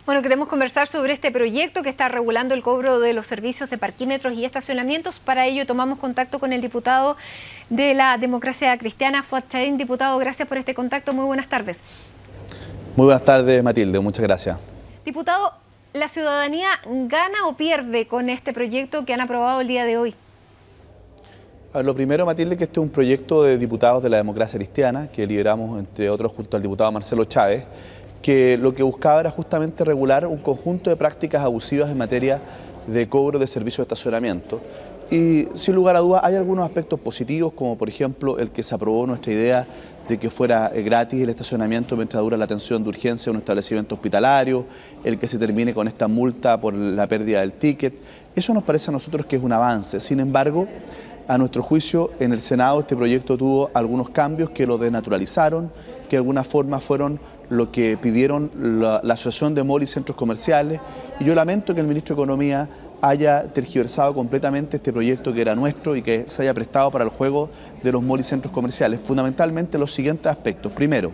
Bueno, queremos conversar sobre este proyecto que está regulando el cobro de los servicios de parquímetros y estacionamientos. Para ello tomamos contacto con el diputado de la Democracia Cristiana, Fuad Chahín. Diputado, gracias por este contacto. Muy buenas tardes. Muy buenas tardes, Matilde. Muchas gracias. Diputado, ¿la ciudadanía gana o pierde con este proyecto que han aprobado el día de hoy? Lo primero, Matilde, que este es un proyecto de diputados de la Democracia Cristiana que lideramos, entre otros, junto al diputado Marcelo Chávez, que lo que buscaba era justamente regular un conjunto de prácticas abusivas en materia de cobro de servicios de estacionamiento. Y sin lugar a dudas hay algunos aspectos positivos, como por ejemplo el que se aprobó nuestra idea de que fuera gratis el estacionamiento mientras dura la atención de urgencia en un establecimiento hospitalario, el que se termine con esta multa por la pérdida del ticket. Eso nos parece a nosotros que es un avance. Sin embargo, a nuestro juicio, en el Senado este proyecto tuvo algunos cambios que lo desnaturalizaron, que de alguna forma fueron lo que pidieron la Asociación de Malls y Centros Comerciales, y yo lamento que el ministro de Economía haya tergiversado completamente este proyecto que era nuestro y que se haya prestado para el juego de los malls y centros comerciales. Fundamentalmente los siguientes aspectos. Primero,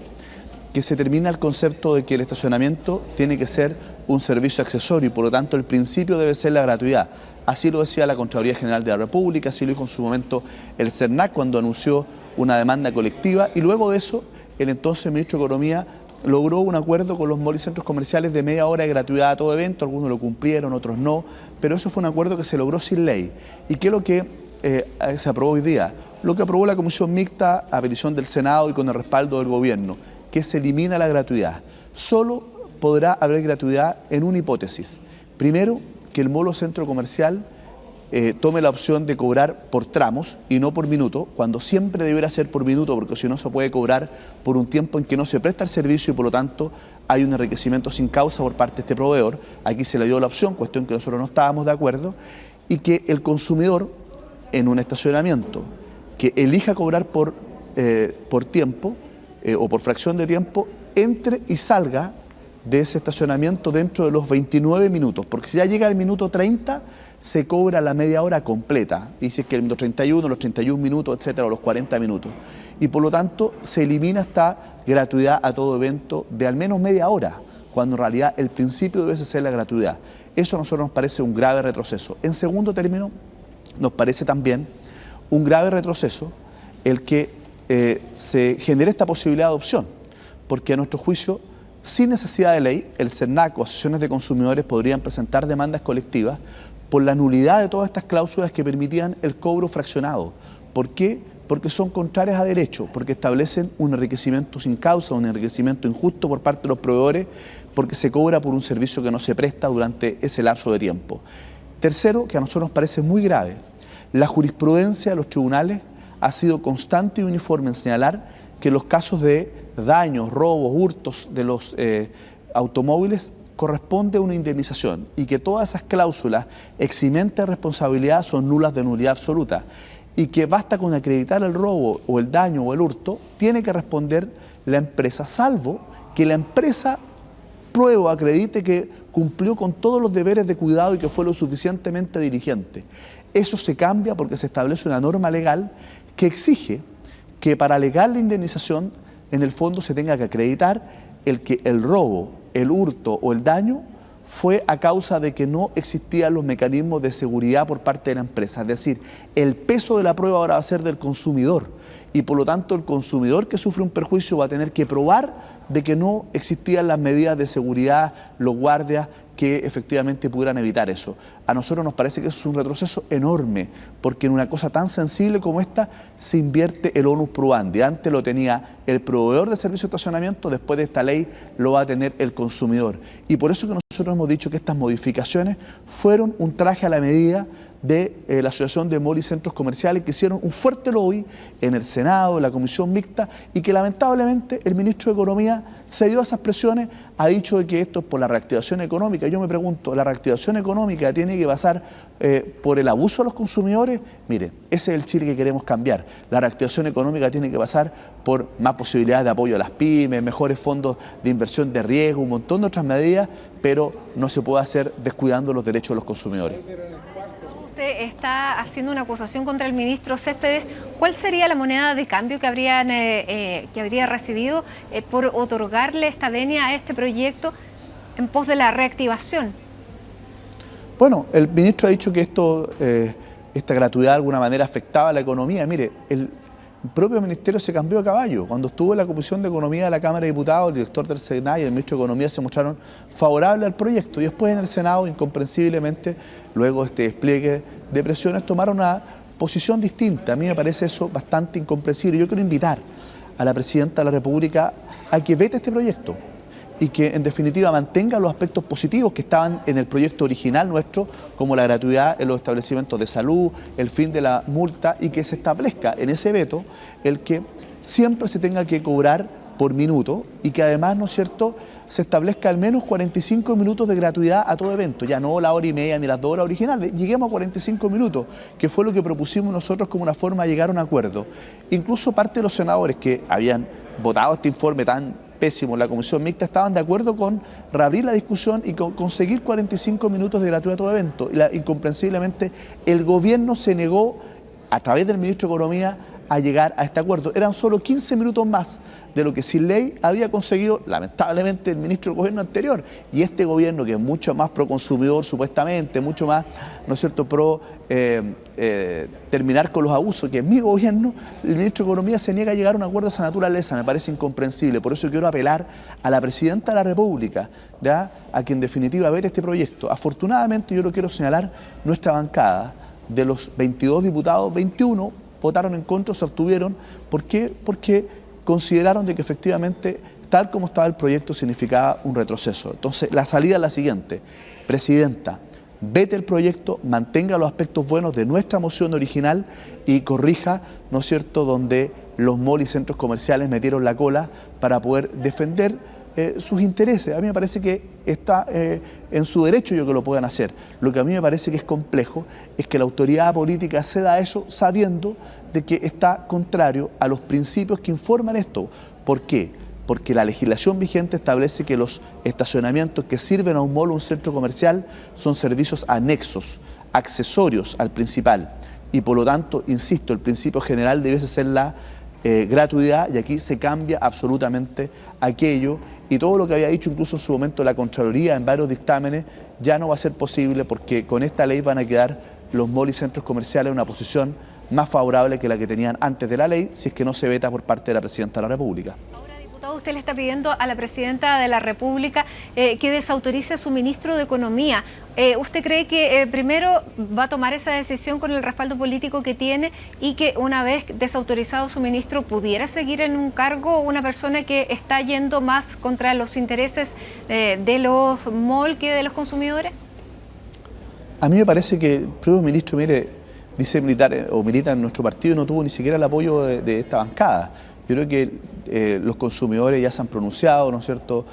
que se termina el concepto de que el estacionamiento tiene que ser un servicio accesorio y por lo tanto el principio debe ser la gratuidad. Así lo decía la Contraloría General de la República, así lo dijo en su momento el CERNAC cuando anunció una demanda colectiva, y luego de eso el entonces ministro de Economía logró un acuerdo con los malls y centros comerciales de media hora de gratuidad a todo evento. Algunos lo cumplieron, otros no, pero eso fue un acuerdo que se logró sin ley. ¿Y qué es lo que se aprobó hoy día? Lo que aprobó la Comisión Mixta a petición del Senado y con el respaldo del Gobierno, que se elimina la gratuidad. Solo podrá haber gratuidad en una hipótesis. Primero, que el mall o centro comercial tome la opción de cobrar por tramos y no por minuto, cuando siempre deberá ser por minuto, porque si no se puede cobrar por un tiempo en que no se presta el servicio y por lo tanto hay un enriquecimiento sin causa por parte de este proveedor. Aquí se le dio la opción, cuestión que nosotros no estábamos de acuerdo, y que el consumidor en un estacionamiento que elija cobrar por tiempo o por fracción de tiempo, entre y salga de ese estacionamiento dentro de los 29 minutos, porque si ya llega el minuto 30, se cobra la media hora completa, y si es que el minuto 31, los 31 minutos, etcétera, o los 40 minutos. Y por lo tanto, se elimina esta gratuidad a todo evento de al menos media hora, cuando en realidad el principio debe ser la gratuidad. Eso a nosotros nos parece un grave retroceso. En segundo término, nos parece también un grave retroceso el que se genere esta posibilidad de adopción, porque a nuestro juicio, sin necesidad de ley, el CERNAC o asociaciones de consumidores podrían presentar demandas colectivas por la nulidad de todas estas cláusulas que permitían el cobro fraccionado. ¿Por qué? Porque son contrarias a derecho, porque establecen un enriquecimiento sin causa, un enriquecimiento injusto por parte de los proveedores, porque se cobra por un servicio que no se presta durante ese lapso de tiempo. Tercero, que a nosotros nos parece muy grave, la jurisprudencia de los tribunales ha sido constante y uniforme en señalar que los casos de daños, robos, hurtos de los automóviles corresponde a una indemnización y que todas esas cláusulas eximentes de responsabilidad son nulas de nulidad absoluta y que basta con acreditar el robo o el daño o el hurto, tiene que responder la empresa, salvo que la empresa pruebe o acredite que cumplió con todos los deberes de cuidado y que fue lo suficientemente diligente. Eso se cambia porque se establece una norma legal que exige que para alegar la indemnización, en el fondo se tenga que acreditar que el robo, el hurto o el daño fue a causa de que no existían los mecanismos de seguridad por parte de la empresa. Es decir, el peso de la prueba ahora va a ser del consumidor y por lo tanto el consumidor que sufre un perjuicio va a tener que probar de que no existían las medidas de seguridad, los guardias que efectivamente pudieran evitar eso. A nosotros nos parece que es un retroceso enorme, porque en una cosa tan sensible como esta se invierte el onus probandi. Antes lo tenía el proveedor de servicio de estacionamiento, después de esta ley lo va a tener el consumidor. Y por eso que nosotros hemos dicho que estas modificaciones fueron un traje a la medida de la Asociación de Malls y Centros Comerciales, que hicieron un fuerte lobby en el Senado, en la Comisión Mixta, y que lamentablemente el ministro de Economía cedió a esas presiones, ha dicho de que esto es por la reactivación económica. Yo me pregunto, ¿la reactivación económica tiene que pasar por el abuso de los consumidores? Mire, ese es el Chile que queremos cambiar. La reactivación económica tiene que pasar por más posibilidades de apoyo a las pymes, mejores fondos de inversión de riesgo, un montón de otras medidas, pero no se puede hacer descuidando los derechos de los consumidores. Usted está haciendo una acusación contra el ministro Céspedes. ¿Cuál sería la moneda de cambio que habría recibido por otorgarle esta venia a este proyecto? en pos de la reactivación. Bueno, el ministro ha dicho que esta gratuidad de alguna manera afectaba a la economía. Mire, el propio ministerio se cambió de caballo. Cuando estuvo en la Comisión de Economía de la Cámara de Diputados, el director del SENAC y el ministro de Economía se mostraron favorables al proyecto y después en el Senado, incomprensiblemente, luego de este despliegue de presiones, tomaron una posición distinta. A mí me parece eso bastante incomprensible. Yo quiero invitar a la Presidenta de la República a que vete este proyecto y que en definitiva mantenga los aspectos positivos que estaban en el proyecto original nuestro, como la gratuidad en los establecimientos de salud, el fin de la multa, y que se establezca en ese veto el que siempre se tenga que cobrar por minuto y que además, ¿no es cierto?, se establezca al menos 45 minutos de gratuidad a todo evento, ya no la hora y media ni las 2 horas originales, lleguemos a 45 minutos, que fue lo que propusimos nosotros como una forma de llegar a un acuerdo. Incluso parte de los senadores que habían votado este informe tan pésimo en la comisión mixta estaban de acuerdo con reabrir la discusión y con conseguir 45 minutos de gratuidad a todo evento. Y incomprensiblemente el gobierno se negó, a través del ministro de Economía, a llegar a este acuerdo. Eran solo 15 minutos más de lo que sin ley había conseguido, lamentablemente, el ministro del gobierno anterior. Y este gobierno, que es mucho más pro consumidor, supuestamente, mucho más, ¿no es cierto?, pro terminar con los abusos, que es mi gobierno, el ministro de Economía se niega a llegar a un acuerdo de esa naturaleza. Me parece incomprensible. Por eso quiero apelar a la Presidenta de la República, ¿ya?, a que en definitiva vea este proyecto. Afortunadamente, yo lo quiero señalar, nuestra bancada, de los 22 diputados, 21 votaron en contra, se abstuvieron. ¿Por qué? Porque consideraron de que efectivamente, tal como estaba el proyecto, significaba un retroceso. Entonces, la salida es la siguiente. Presidenta, vete el proyecto, mantenga los aspectos buenos de nuestra moción original y corrija, ¿no es cierto?, donde los malls y centros comerciales metieron la cola para poder defender sus intereses. A mí me parece que está en su derecho yo que lo puedan hacer. Lo que a mí me parece que es complejo es que la autoridad política ceda a eso sabiendo de que está contrario a los principios que informan esto. ¿Por qué? Porque la legislación vigente establece que los estacionamientos que sirven a un mall o un centro comercial son servicios anexos, accesorios al principal. Y por lo tanto, insisto, el principio general debiese ser la gratuidad, y aquí se cambia absolutamente aquello, y todo lo que había dicho incluso en su momento la Contraloría en varios dictámenes ya no va a ser posible, porque con esta ley van a quedar los malls y centros comerciales en una posición más favorable que la que tenían antes de la ley, si es que no se veta por parte de la Presidenta de la República. Usted le está pidiendo a la Presidenta de la República que desautorice a su ministro de Economía. ¿Usted cree que primero va a tomar esa decisión con el respaldo político que tiene y que una vez desautorizado su ministro pudiera seguir en un cargo una persona que está yendo más contra los intereses de los malls que de los consumidores? A mí me parece que el propio ministro, mire, dice militar o milita en nuestro partido y no tuvo ni siquiera el apoyo de esta bancada. Yo creo que los consumidores ya se han pronunciado, ¿no es cierto?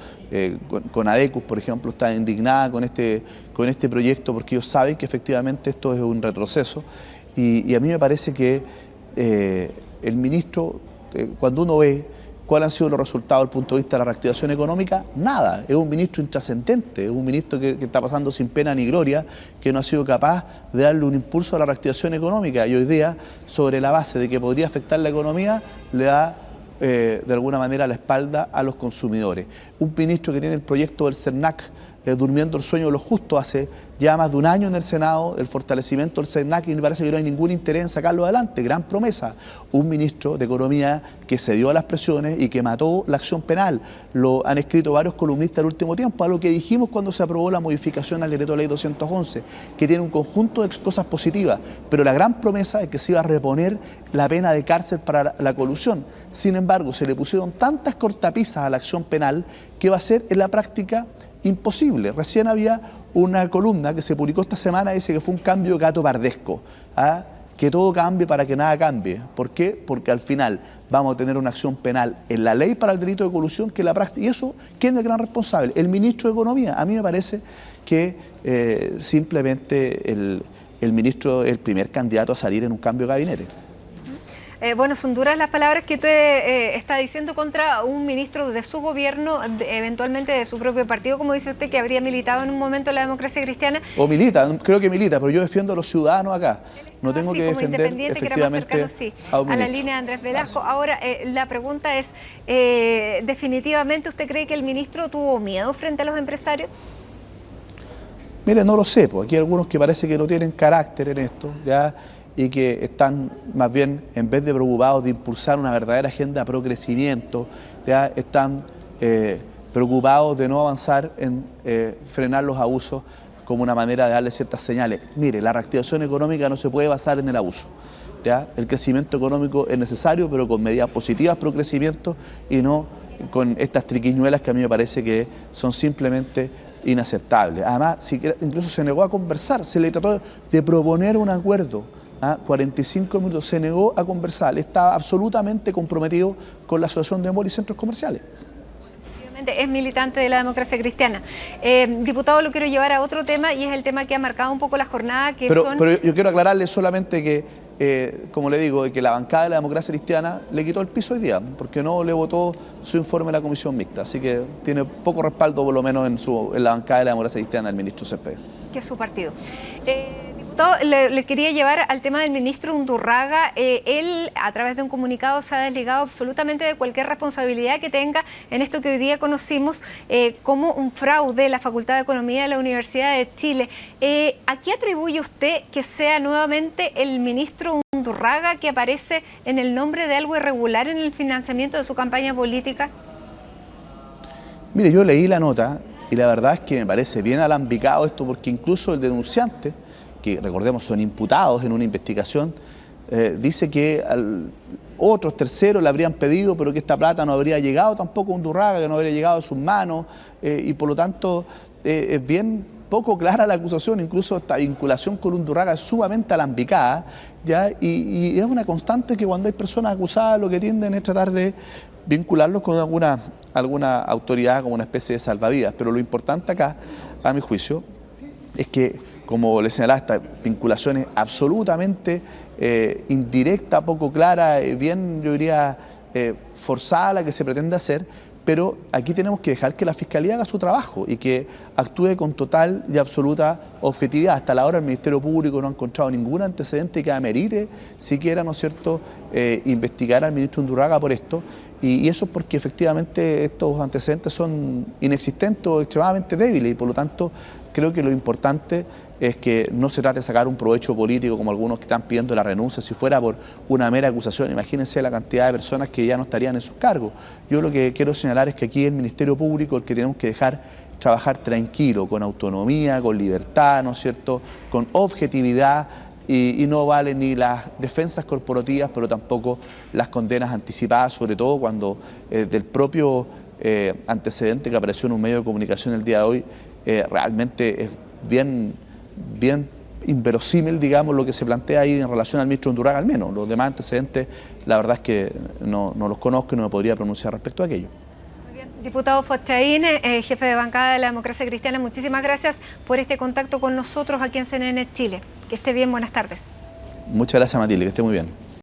Con ADECUS, por ejemplo, está indignada con este proyecto porque ellos saben que efectivamente esto es un retroceso. Y a mí me parece que el ministro, cuando uno ve cuáles han sido los resultados desde el punto de vista de la reactivación económica, nada. Es un ministro intrascendente, es un ministro que está pasando sin pena ni gloria, que no ha sido capaz de darle un impulso a la reactivación económica. Y hoy día, sobre la base de que podría afectar la economía, le da de alguna manera la espalda a los consumidores. Un ministro que tiene el proyecto del CERNAC durmiendo el sueño de los justos hace ya más de un año en el Senado, el fortalecimiento del CERNAC, y me parece que no hay ningún interés en sacarlo adelante. Gran promesa. Un ministro de Economía que cedió a las presiones y que mató la acción penal. Lo han escrito varios columnistas el último tiempo, a lo que dijimos cuando se aprobó la modificación al decreto de ley 211, que tiene un conjunto de cosas positivas, pero la gran promesa es que se iba a reponer la pena de cárcel para la colusión. Sin embargo, se le pusieron tantas cortapisas a la acción penal que va a ser en la práctica imposible. Recién había una columna que se publicó esta semana, dice que fue un cambio gatopardesco, ¿ah? Que todo cambie para que nada cambie. ¿Por qué? Porque al final vamos a tener una acción penal en la ley para el delito de colusión que la práctica. ¿Y eso quién es el gran responsable? El ministro de Economía. A mí me parece que simplemente el ministro es el primer candidato a salir en un cambio de gabinete. Bueno, son duras las palabras que usted está diciendo contra un ministro de su gobierno, eventualmente de su propio partido, como dice usted, que habría militado en un momento en la Democracia Cristiana. O milita, creo que milita, pero yo defiendo a los ciudadanos acá. No tengo que defender independiente, efectivamente que era más cercano, a la línea de Andrés Velasco. Ahora, la pregunta es, definitivamente, ¿usted cree que el ministro tuvo miedo frente a los empresarios? Mire, no lo sé, pues aquí hay algunos que parece que no tienen carácter en esto, ¿ya? Y que están más bien, en vez de preocupados de impulsar una verdadera agenda pro crecimiento, ya están preocupados de no avanzar en frenar los abusos como una manera de darle ciertas señales. Mire, la reactivación económica no se puede basar en el abuso, ¿ya? El crecimiento económico es necesario, pero con medidas positivas pro crecimiento y no con estas triquiñuelas que a mí me parece que son simplemente inaceptables. Además, incluso se negó a conversar, se le trató de proponer un acuerdo. 45 minutos se negó a conversar, estaba absolutamente comprometido con la Asociación de Malls y Centros Comerciales. Es militante de la Democracia Cristiana. Diputado, lo quiero llevar a otro tema y es el tema que ha marcado un poco la jornada, pero yo quiero aclararle solamente que, como le digo, que la bancada de la Democracia Cristiana le quitó el piso hoy día, porque no le votó su informe a la comisión mixta, así que tiene poco respaldo por lo menos en la bancada de la Democracia Cristiana del ministro Cepeda. Que es su partido. Diputado, le quería llevar al tema del ministro Undurraga. Él, a través de un comunicado, se ha desligado absolutamente de cualquier responsabilidad que tenga en esto que hoy día conocimos como un fraude en la Facultad de Economía de la Universidad de Chile. ¿A qué atribuye usted que sea nuevamente el ministro Undurraga que aparece en el nombre de algo irregular en el financiamiento de su campaña política? Mire, yo leí la nota y la verdad es que me parece bien alambicado esto, porque incluso el denunciante, que recordemos son imputados en una investigación, dice que otros terceros le habrían pedido, pero que esta plata no habría llegado tampoco a Undurraga, que no habría llegado a sus manos, y por lo tanto es bien poco clara la acusación, incluso esta vinculación con Undurraga es sumamente alambicada, ¿ya? Y es una constante que cuando hay personas acusadas lo que tienden es tratar de vincularlos con alguna autoridad como una especie de salvavidas, pero lo importante acá, a mi juicio, es que, como le señalaba, esta vinculación es absolutamente indirecta, poco clara, bien, yo diría, forzada la que se pretende hacer, pero aquí tenemos que dejar que la Fiscalía haga su trabajo y que actúe con total y absoluta objetividad. Hasta la hora el Ministerio Público no ha encontrado ningún antecedente que amerite siquiera, ¿no es cierto?, investigar al ministro Undurraga por esto, y eso es porque efectivamente estos antecedentes son inexistentes o extremadamente débiles, y por lo tanto creo que lo importante es que no se trate de sacar un provecho político como algunos que están pidiendo la renuncia. Si fuera por una mera acusación, imagínense la cantidad de personas que ya no estarían en sus cargos. Yo lo que quiero señalar es que aquí el Ministerio Público, el que tenemos que dejar trabajar tranquilo, con autonomía, con libertad, ¿no es cierto?, con objetividad, y no valen ni las defensas corporativas, pero tampoco las condenas anticipadas, sobre todo cuando del propio antecedente que apareció en un medio de comunicación el día de hoy, realmente es bien inverosímil, digamos, lo que se plantea ahí en relación al ministro Undurraga, al menos. Los demás antecedentes, la verdad es que no los conozco y no me podría pronunciar respecto a aquello. Muy bien. Diputado Fuad Chahín, jefe de bancada de la Democracia Cristiana, muchísimas gracias por este contacto con nosotros aquí en CNN Chile. Que esté bien, buenas tardes. Muchas gracias, Matilde, que esté muy bien.